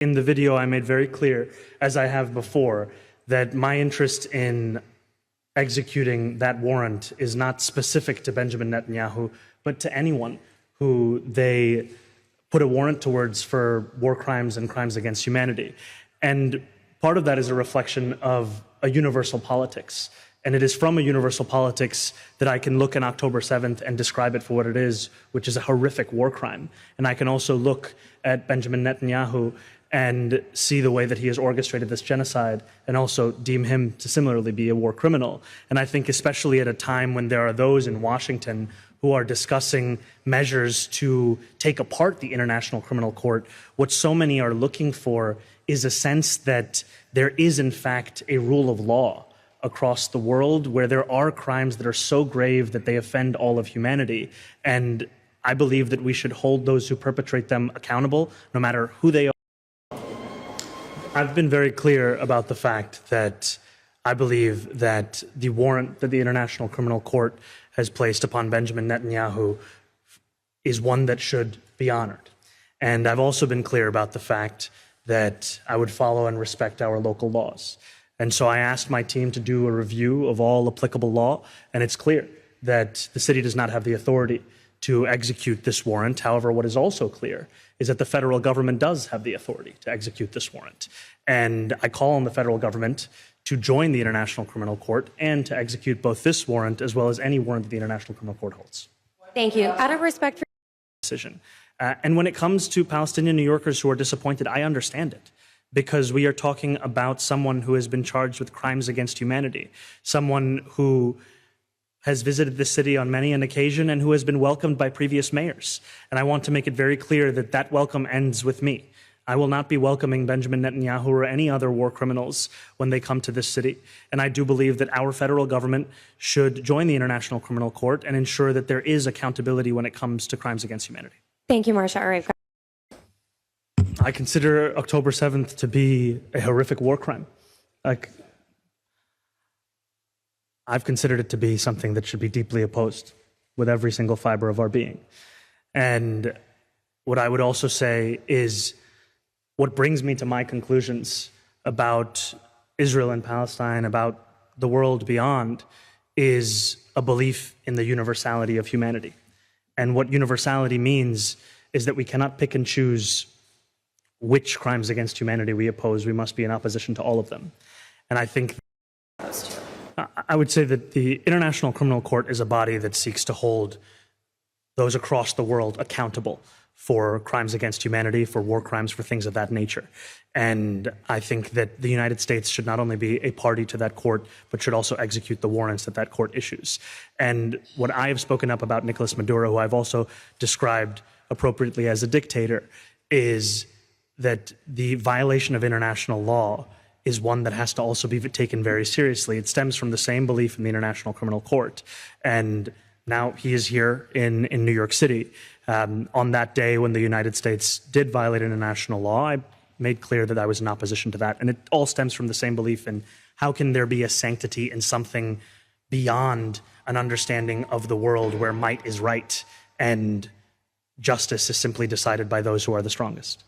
In the video, I made very clear, as I have before, that my interest in executing that warrant is not specific to Benjamin Netanyahu, but to anyone who they put a warrant towards for war crimes and crimes against humanity. And part of that is a reflection of a universal politics. And it is from a universal politics that I can look on October 7th and describe it for what it is, which is a horrific war crime. And I can also look at Benjamin Netanyahu and see the way that he has orchestrated this genocide and also deem him to similarly be a war criminal. And I think especially at a time when there are those in Washington who are discussing measures to take apart the International Criminal Court, what so many are looking for is a sense that there is in fact a rule of law across the world where there are crimes that are so grave that they offend all of humanity. And I believe that we should hold those who perpetrate them accountable, no matter who they are. I've been very clear about the fact that I believe that the warrant that the International Criminal Court has placed upon Benjamin Netanyahu is one that should be honored. And I've also been clear about the fact that I would follow and respect our local laws. And so I asked my team to do a review of all applicable law, and it's clear that the city does not have the authority to execute this warrant. However, what is also clear is that the federal government does have the authority to execute this warrant. And I call on the federal government to join the International Criminal Court and to execute both this warrant as well as any warrant that the International Criminal Court holds. Thank you. Out of respect for decision. And when it comes to Palestinian New Yorkers who are disappointed, I understand it, because we are talking about someone who has been charged with crimes against humanity, someone who has visited the city on many an occasion and who has been welcomed by previous mayors. And I want to make it very clear that that welcome ends with me. I will not be welcoming Benjamin Netanyahu or any other war criminals when they come to this city. And I do believe that our federal government should join the International Criminal Court and ensure that there is accountability when it comes to crimes against humanity. Thank you, Marsha. I consider October 7th to be a horrific war crime. I've considered it to be something that should be deeply opposed with every single fiber of our being. And what I would also say is what brings me to my conclusions about Israel and Palestine, about the world beyond, is a belief in the universality of humanity. And what universality means is that we cannot pick and choose which crimes against humanity we oppose. We must be in opposition to all of them. And I think I would say that the International Criminal Court is a body that seeks to hold those across the world accountable for crimes against humanity, for war crimes, for things of that nature. And I think that the United States should not only be a party to that court, but should also execute the warrants that that court issues. And what I have spoken up about Nicolas Maduro, who I've also described appropriately as a dictator, is that the violation of international law is one that has to also be taken very seriously. It stems from the same belief in the International Criminal Court. And now he is here in New York City. On that day when the United States did violate international law, I made clear that I was in opposition to that. And it all stems from the same belief in how can there be a sanctity in something beyond an understanding of the world where might is right and justice is simply decided by those who are the strongest.